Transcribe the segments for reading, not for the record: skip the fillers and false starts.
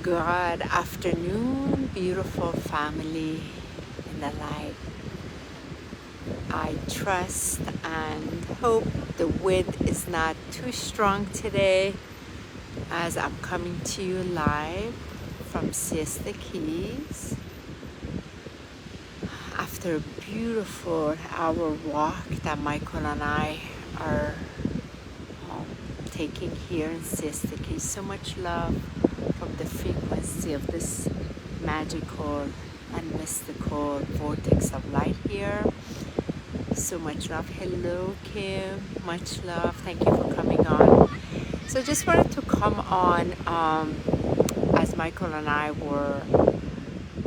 Good afternoon, beautiful family in the light. I trust and hope the wind is not too strong today as I'm coming to you live from Siesta Keys after a beautiful hour walk that Michael and I are taking here in Siesta Keys. So much love from the frequency of this magical and mystical vortex of light here. So much love. Hello, Kim. Much love. Thank you for coming on. So just wanted to come on as Michael and I were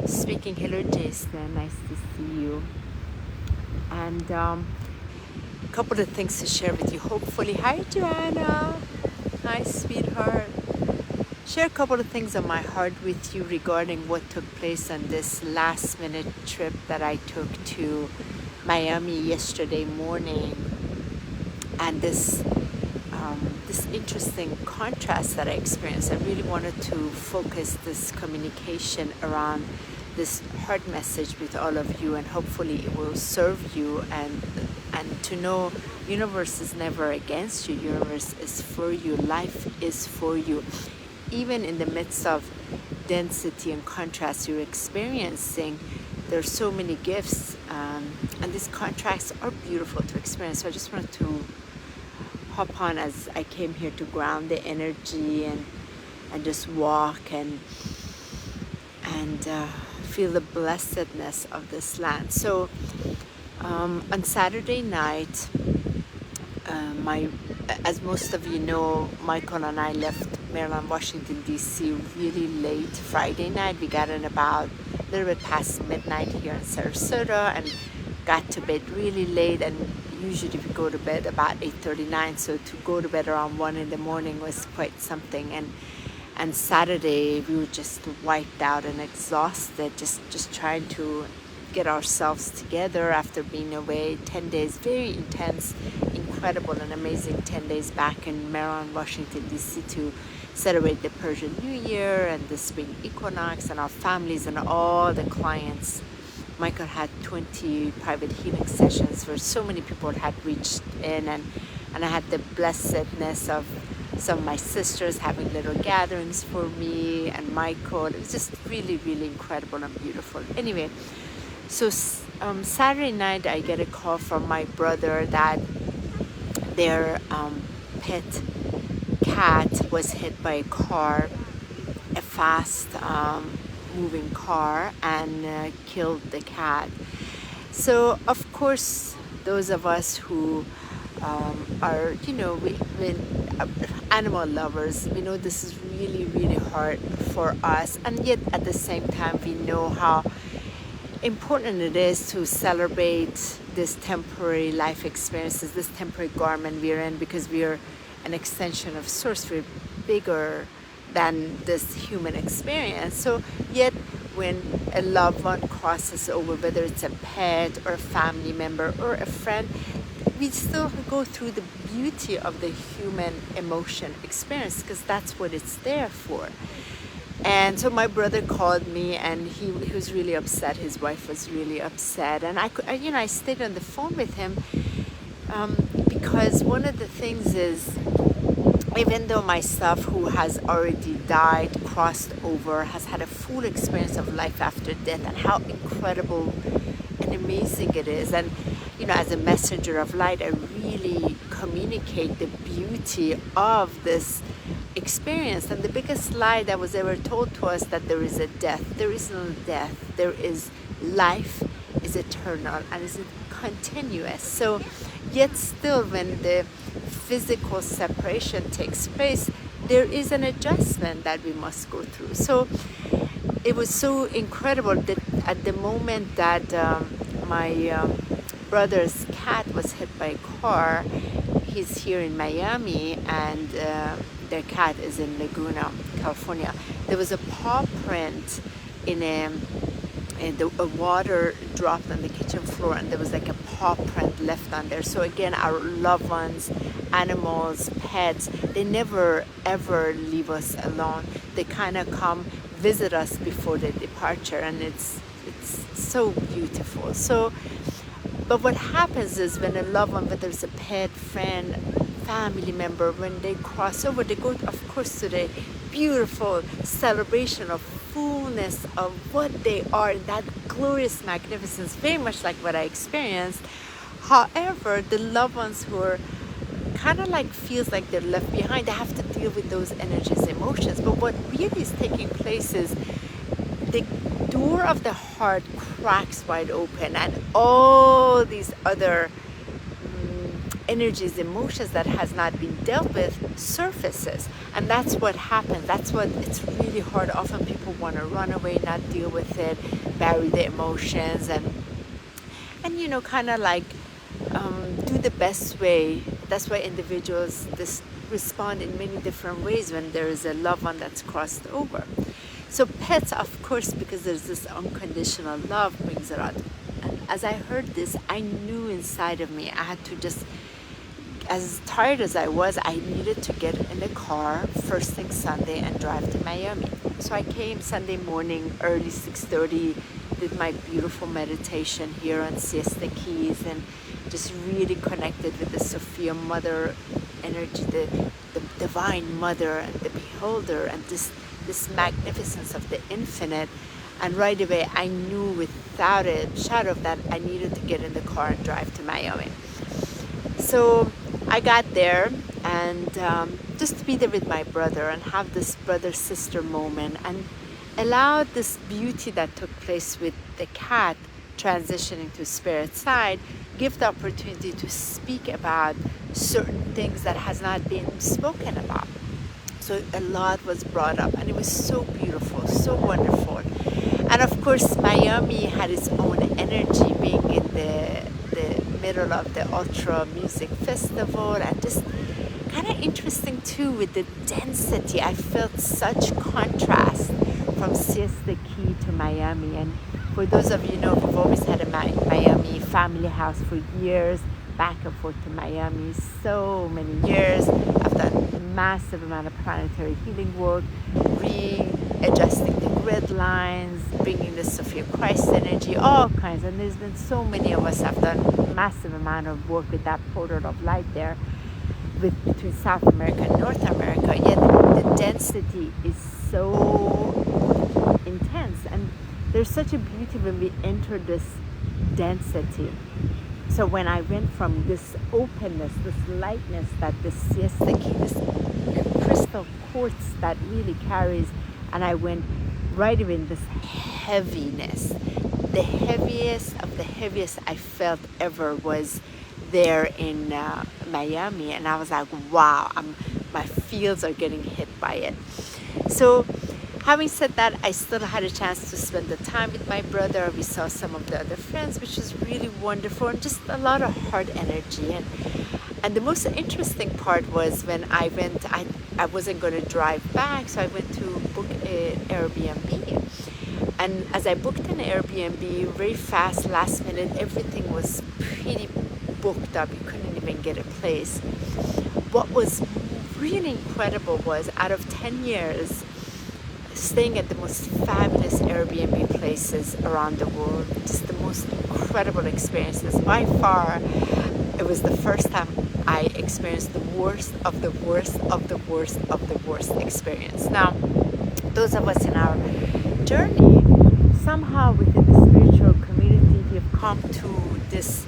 speaking. Hello, Jason. Nice to see you. And a couple of things to share with you, hopefully. Hi, Joanna. Hi, sweetheart. Share a couple of things on my heart with you regarding what took place on this last minute trip that I took to Miami yesterday morning, and this interesting contrast that I experienced. I really wanted to focus this communication around this heart message with all of you, and hopefully it will serve you, and to know universe is never against you. Universe is for you. Life is for you. Even in the midst of density and contrast you're experiencing, there's so many gifts, and these contrasts are beautiful to experience. So I just wanted to hop on as I came here to ground the energy and just walk and feel the blessedness of this land. So on Saturday night, as most of you know, Michael and I left Maryland, Washington, D.C. really late Friday night. We got in about a little bit past midnight here in Sarasota and got to bed really late, and usually we go to bed about 8:39, so to go to bed around 1 in the morning was quite something. And Saturday we were just wiped out and exhausted, just trying to get ourselves together after being away 10 days, very intense, incredible and amazing 10 days back in Maryland, Washington, D.C. to celebrate the Persian New Year and the spring equinox, and our families and all the clients. Michael had 20 private healing sessions where so many people had reached in, and I had the blessedness of some of my sisters having little gatherings for me and Michael. It was just really, really incredible and beautiful. Anyway, so Saturday night I get a call from my brother that their pet cat was hit by a car, a fast moving car, and killed the cat. So of course those of us who are, we animal lovers, we know this is really, really hard for us, and yet at the same time we know how important it is to celebrate this temporary life experiences, this temporary garment we're in, because we are an extension of source. We're bigger than this human experience. So yet when a loved one crosses over, whether it's a pet or a family member or a friend, we still go through the beauty of the human emotion experience, because that's what it's there for. And so my brother called me, and he was really upset. His wife was really upset, and I stayed on the phone with him because one of the things is, even though myself, who has already died, crossed over, has had a full experience of life after death, and how incredible and amazing it is, and as a messenger of light, I really communicate the beauty of this experience. And the biggest lie that was ever told to us, that there is a death. There is no death. There is life, is eternal, and is continuous. So yet still, when the physical separation takes place, there is an adjustment that we must go through. So it was so incredible that at the moment that my brother's cat was hit by a car, he's here in Miami, and their cat is in Laguna, California. There was a paw print in a water dropped on the kitchen floor, and there was like a paw print left on there. So again, our loved ones animals, pets, they never ever leave us alone. They kind of come visit us before their departure, and it's so beautiful. So, but what happens is when a loved one, whether it's a pet, friend, family member, when they cross over, they go, of course, to the beautiful celebration of fullness of what they are, that glorious magnificence, very much like what I experienced. However, the loved ones who are kind of like feels like they're left behind, they have to deal with those energies, emotions. But what really is taking place is the door of the heart cracks wide open, and all these other energies, emotions that has not been dealt with surfaces. And that's what happens. That's what, it's really hard. Often people want to run away, not deal with it, bury the emotions, and you know, kind of like do the best way. That's why individuals respond in many different ways when there is a loved one that's crossed over. So pets, of course, because there's this unconditional love, brings it out. And as I heard this, I knew inside of me I had to just, as tired as I was, I needed to get in the car first thing Sunday and drive to Miami. So I came Sunday morning, early 6:30, did my beautiful meditation here on Siesta Keys, and just really connected with the Sophia Mother energy, the Divine Mother, and the Beholder, and this magnificence of the infinite. And right away I knew without a shadow of that I needed to get in the car and drive to Miami. So I got there, and just to be there with my brother and have this brother-sister moment, and allow this beauty that took place with the cat transitioning to spirit side, give the opportunity to speak about certain things that has not been spoken about. So a lot was brought up, and it was so beautiful, so wonderful. And of course, Miami had its own energy, being in the middle of the Ultra Music Festival, and just kind of interesting too with the density. I felt such contrast from Siesta Key to Miami. And for those of you know, we've always had a Miami family house for years, back and forth to Miami, so many years. I've done a massive amount of planetary healing work, readjusting the grid lines, bringing the Sophia Christ energy, all kinds. And there's been so many of us have done a massive amount of work with that portal of light there, between South America and North America. Yet the density is so intense, and there's such a beauty when we enter this density. So when I went from this openness, this lightness that this Siesta Key, this crystal quartz that really carries, and I went right in this heaviness. The heaviest of the heaviest I felt ever was there in Miami, and I was like, wow, my fields are getting hit by it. So having said that, I still had a chance to spend the time with my brother. We saw some of the other friends, which was really wonderful, and just a lot of heart energy. And the most interesting part was when I went, I wasn't going to drive back, so I went to book an Airbnb. And as I booked an Airbnb, very fast, last minute, everything was pretty booked up. You couldn't even get a place. What was really incredible was, out of 10 years, staying at the most fabulous Airbnb places around the world, just the most incredible experiences. By far, it was the first time I experienced the worst of the worst of the worst of the worst experience. Now, those of us in our journey, somehow within the spiritual community, we have come to this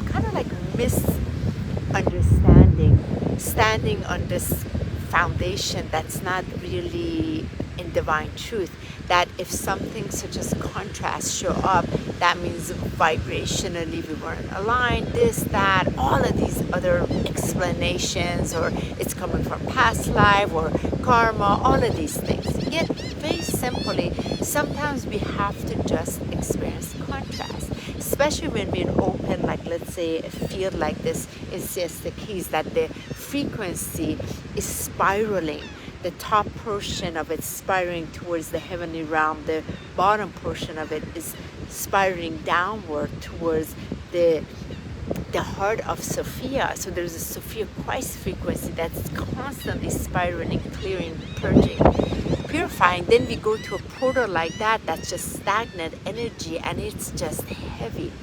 kind of like misunderstanding, standing on this foundation that's not really in divine truth, that if something such as contrast show up, that means vibrationally we weren't aligned, this, that, all of these other explanations, or it's coming from past life or karma, all of these things. Yet very simply, sometimes we have to just experience contrast, especially when we're open, like let's say a field like this in Siesta Keys, that the frequency is spiraling. The top portion of it spiraling towards the heavenly realm, the bottom portion of it is spiraling downward towards the the heart of Sophia. So there's a Sophia Christ frequency that's constantly spiraling, clearing, purging, purifying. Then we go to a portal like that that's just stagnant energy, and it's just heavy.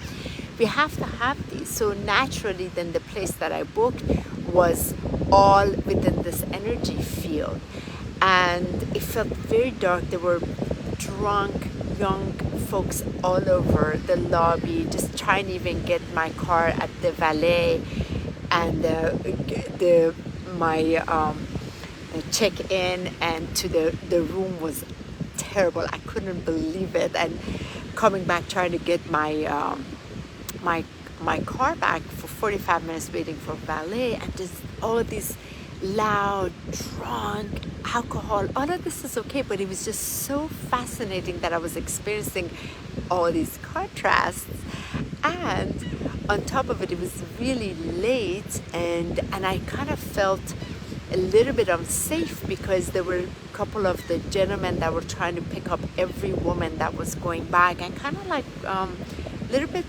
We have to have these. So naturally, then the place that I booked was all within this energy field, and it felt very dark. There were drunk young folks all over the lobby, just trying to even get my car at the valet, and my check-in and to the room was terrible. I couldn't believe it. And coming back, trying to get my my car back for 45 minutes, waiting for valet, and just all of these loud, drunk, alcohol. All of this is okay, but it was just so fascinating that I was experiencing all these contrasts. And on top of it, it was really late, and I kind of felt a little bit unsafe because there were a couple of the gentlemen that were trying to pick up every woman that was going by, and kind of like a little bit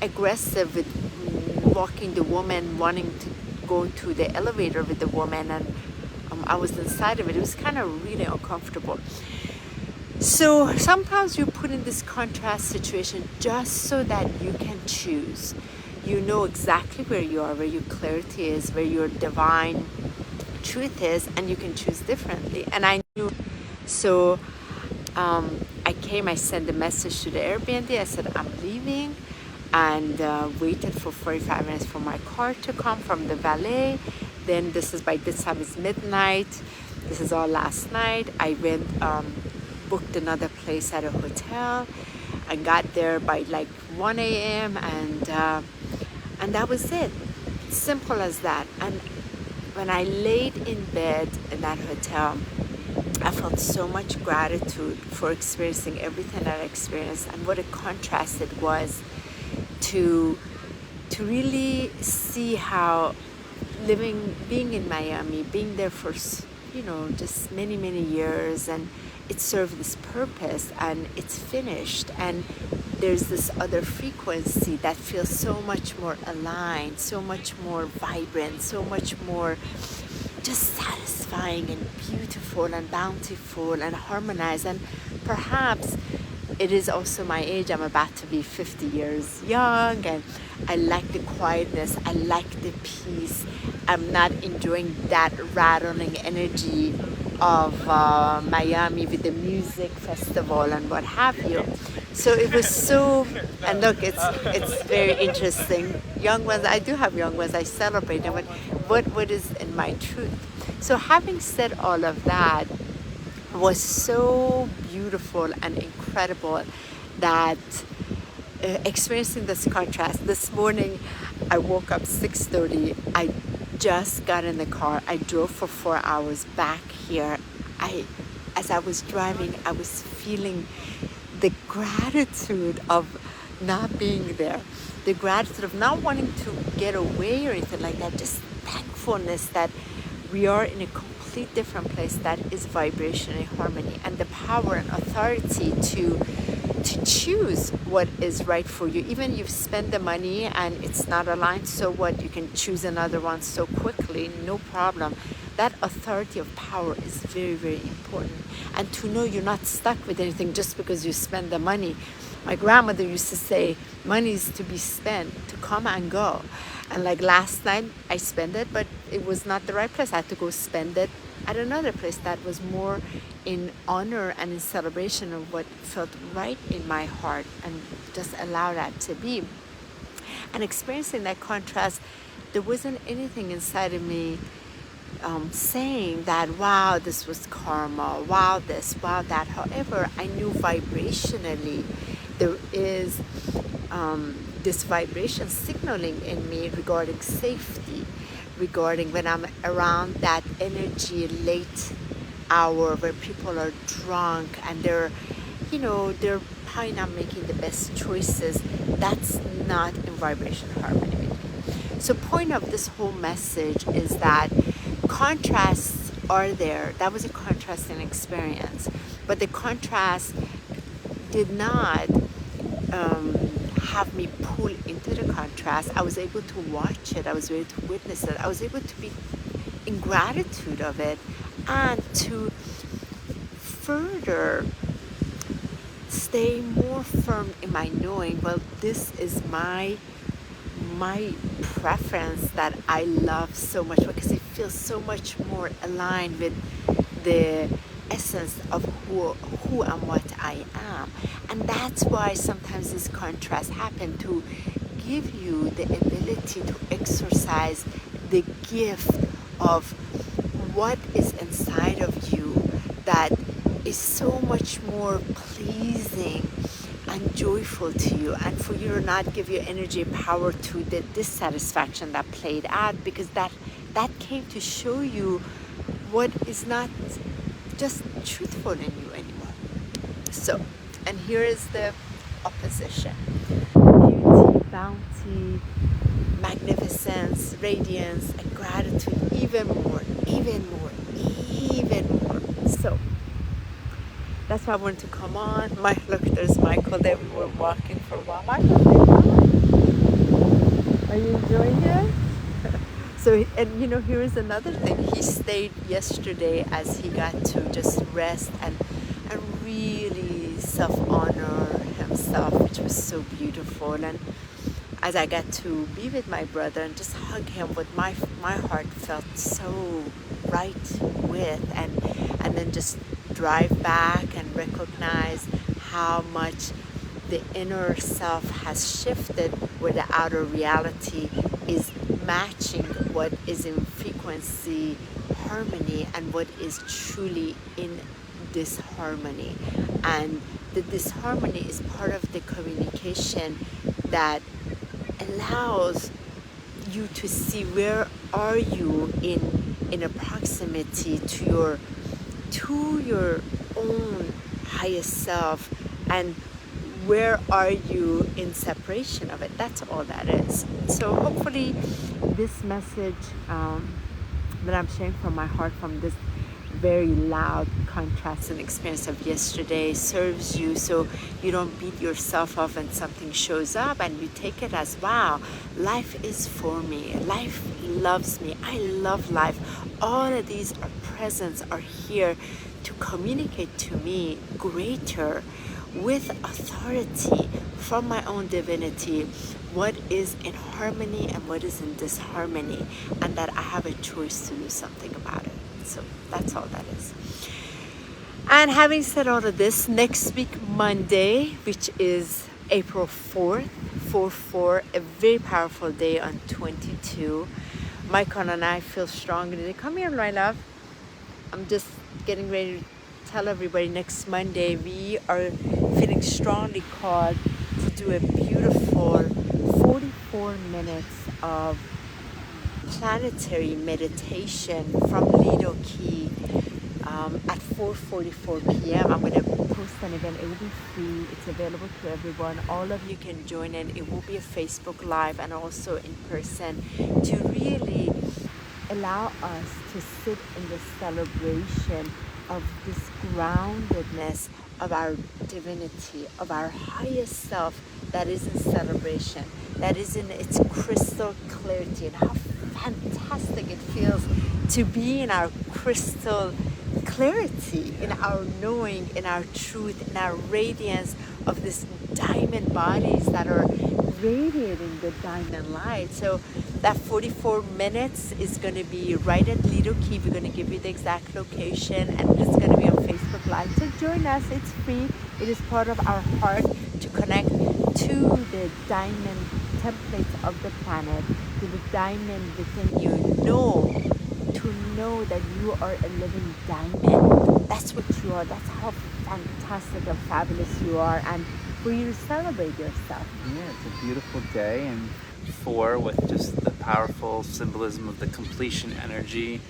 aggressive with walking the woman, wanting to go to the elevator with the woman, and I was inside of it. It was kind of really uncomfortable. So sometimes you're put in this contrast situation just so that you can choose. You know exactly where you are, where your clarity is, where your divine truth is, and you can choose differently. And I knew. So I came, I sent a message to the Airbnb. I said I'm leaving, and waited for 45 minutes for my car to come from the valet. Then by this time it's midnight. This is all last night. I went booked another place at a hotel. I got there by like 1 a.m. and that was it. Simple as that. And when I laid in bed in that hotel, I felt so much gratitude for experiencing everything that I experienced, and what a contrast it was to really see how being in Miami, being there for just many years, and it served this purpose, and it's finished, and there's this other frequency that feels so much more aligned, so much more vibrant, so much more just satisfying and beautiful and bountiful and harmonized. And perhaps it is also my age. I'm about to be 50 years young, and I like the quietness, I like the peace. I'm not enjoying that rattling energy of Miami with the music festival and what have you. So it was so, and look, it's very interesting. Young ones, I do have young ones, I celebrate them, but what is in my truth? So having said all of that, was so beautiful and incredible that experiencing this contrast. This morning I woke up 6:30. I just got in the car. I drove for 4 hours back here. As I was driving, I was feeling the gratitude of not being there, the gratitude of not wanting to get away or anything like that, just thankfulness that we are in a complete different place that is vibration and harmony, and the power and authority to choose what is right for you. Even you've spent the money and it's not aligned, so what? You can choose another one so quickly, no problem. That authority of power is very, very important. And to know you're not stuck with anything just because you spend the money. My grandmother used to say, money is to be spent, to come and go. And like last night, I spent it, but it was not the right place. I had to go spend it at another place that was more in honor and in celebration of what felt right in my heart, and just allow that to be. And experiencing that contrast, there wasn't anything inside of me saying that, wow, this was karma, wow, this, wow, that. However, I knew vibrationally there is this vibration signaling in me regarding safety, regarding when I'm around that energy late hour where people are drunk and they're probably not making the best choices. That's not in vibration harmony with me. So point of this whole message is that contrasts are there. That was a contrasting experience, but the contrast did not have me pull into the contrast. I was able to watch it. I was able to witness it. I was able to be in gratitude of it, and to further stay more firm in my knowing, well, this is my preference that I love so much, because it feels so much more aligned with the essence of who and what I am. And that's why sometimes these contrasts happen, to give you the ability to exercise the gift of what is inside of you that is so much more pleasing and joyful to you, and for you to not give your energy power to the dissatisfaction that played out, because that came to show you what is not just truthful in you anymore. So, and here is the opposition: beauty, bounty, magnificence, radiance, and gratitude, even more, even more, even more. So that's why I wanted to come on. Look, there's Michael there. We were walking for a while. Michael, are you enjoying it? So, and you know, here is another thing. He stayed yesterday as he got to just rest and really self-honor himself, which was so beautiful. And as I got to be with my brother and just hug him, what my heart felt so right with, and then just drive back and recognize how much the inner self has shifted, where the outer reality is matching what is in frequency harmony and what is truly in disharmony. And the disharmony is part of the communication that allows you to see where are you in a proximity to your own highest self, and where are you in separation of it. That's all that is. So hopefully this message that I'm sharing from my heart, from this very loud contrast and experience of yesterday, serves you, so you don't beat yourself up when something shows up, and you take it as, wow, life is for me, life loves me, I love life. All of these are presents, are here to communicate to me greater, with authority from my own divinity, what is in harmony and what is in disharmony, and that I have a choice to do something about it. So that's all that is. And having said all of this, next week Monday, which is April 4th, 4/4, a very powerful day on 22, Michael and I feel strong today. Come here, my love. I'm just getting ready to tell everybody, next Monday we are feeling strongly called to do a beautiful 44 minutes of planetary meditation from Lido Key at 4:44 p.m. I'm going to post an event. It will be free. It's available to everyone. All of you can join in. It will be a Facebook Live and also in person, to really allow us to sit in the celebration of this groundedness of our divinity, of our highest self, that is in celebration, that is in its crystal clarity, and how fantastic it feels to be in our crystal clarity, in our knowing, in our truth, in our radiance of this diamond bodies that are radiating the diamond light. So that 44 minutes is going to be right at Lido Key. We're going to give you the exact location, and it's going to be on Facebook Live. So join us. It's free. It is part of our heart to connect to the diamond templates of the planet, to the diamond within you. To know that you are a living diamond. That's what you are. That's how fantastic and fabulous you are, and for you to celebrate yourself. Yeah, it's a beautiful day, and 4 with just the powerful symbolism of the completion energy,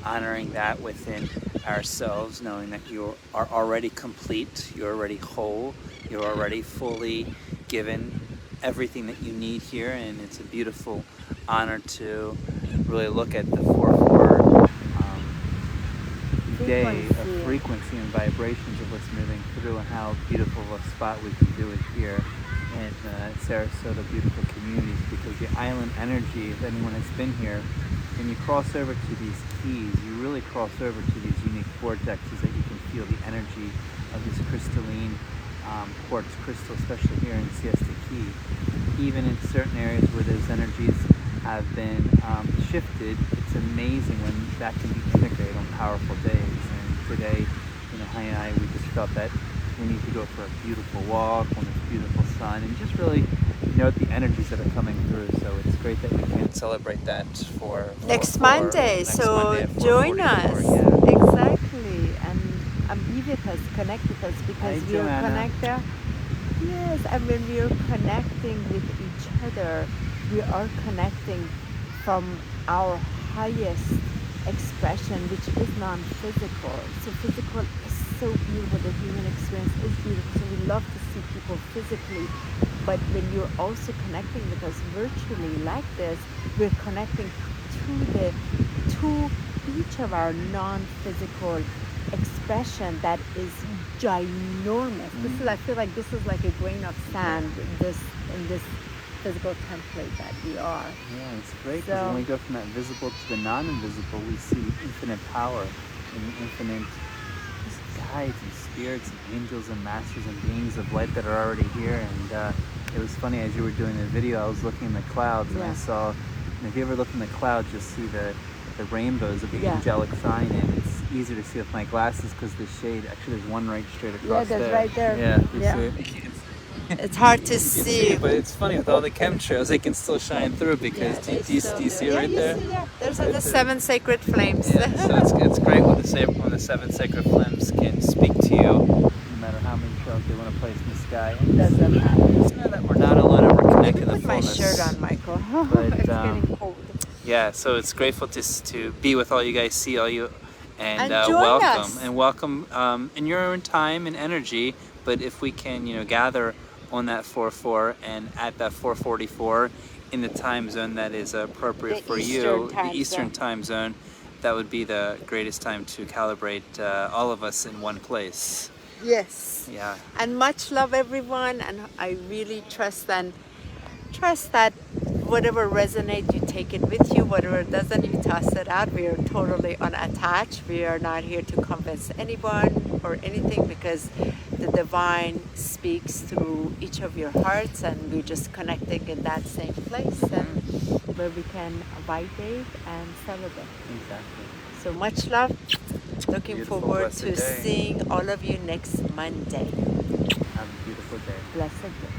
honoring that within ourselves, knowing that you are already complete, you're already whole, you're already fully given everything that you need here, and it's a beautiful honor to really look at the 4/4 day of frequency and vibrations of what's moving through, and how beautiful of a spot we can do it here in Sarasota, beautiful communities, because the island energy, if anyone has been here, when you cross over to these keys, you really cross over to these unique vortexes that you can feel the energy of this crystalline quartz crystal, especially here in Siesta Key. Even in certain areas where those energies have been shifted, it's amazing when that can be integrated on powerful days. And today, Honey and I, we just felt that we need to go for a beautiful walk on this beautiful sun and just really note the energies that are coming through. So it's great that we can celebrate that for next Monday. Next So Monday at join 4:44, us. yeah. Exactly, and be with us, connect with us, because Hi, we are Joanna. connected. Yes, and when we are connecting with each other, we are connecting from our highest expression, which is non-physical. So physical is so beautiful. The human experience is beautiful. So we love to see people physically. But when you're also connecting with us virtually like this, we're connecting to each of our non-physical expression that is ginormous. This is, I feel like this is like a grain of sand in this physical template that we are. Yeah, it's great, because when we go from that visible to the non-invisible, we see infinite power and infinite guides and spirits and angels and masters and beings of light that are already here. And it was funny, as you were doing the video, I was looking in the clouds, and I saw, if you ever look in the clouds, you'll see the rainbows of the angelic sign, and it's easier to see with my glasses because the shade, actually there's one right straight across there. Yeah, that's right there. Yeah, you see it? It's hard to You see. but it's funny, with all the chemtrails, they can still shine through, because do you see it right there? Those are the 7 sacred flames. Yeah, so it's great when the 7 sacred flames can speak to you, no matter how many trails they want to place in the sky. Doesn't matter. It's not that we're not alone, and we're connected in the Put my fullness. shirt on, Michael. But, It's getting cold. Yeah, so it's grateful to be with all you guys, see all you, and join us. welcome in your own time and energy. But if we can, gather on that 4/4 and at that 4:44 in the time zone that is appropriate for you, the Eastern time zone, that would be the greatest time to calibrate all of us in one place. Yes. Yeah. And much love, everyone. And I really trust that whatever resonates, you take it with you. Whatever doesn't, you toss it out. We are totally unattached. We are not here to convince anyone or anything, because the divine speaks through each of your hearts, and we're just connecting in that same place, and where we can vibrate and celebrate. Exactly. So much love. Looking Beautiful, forward blessed to day. seeing all of you next Monday. Have a beautiful day. Blessed day.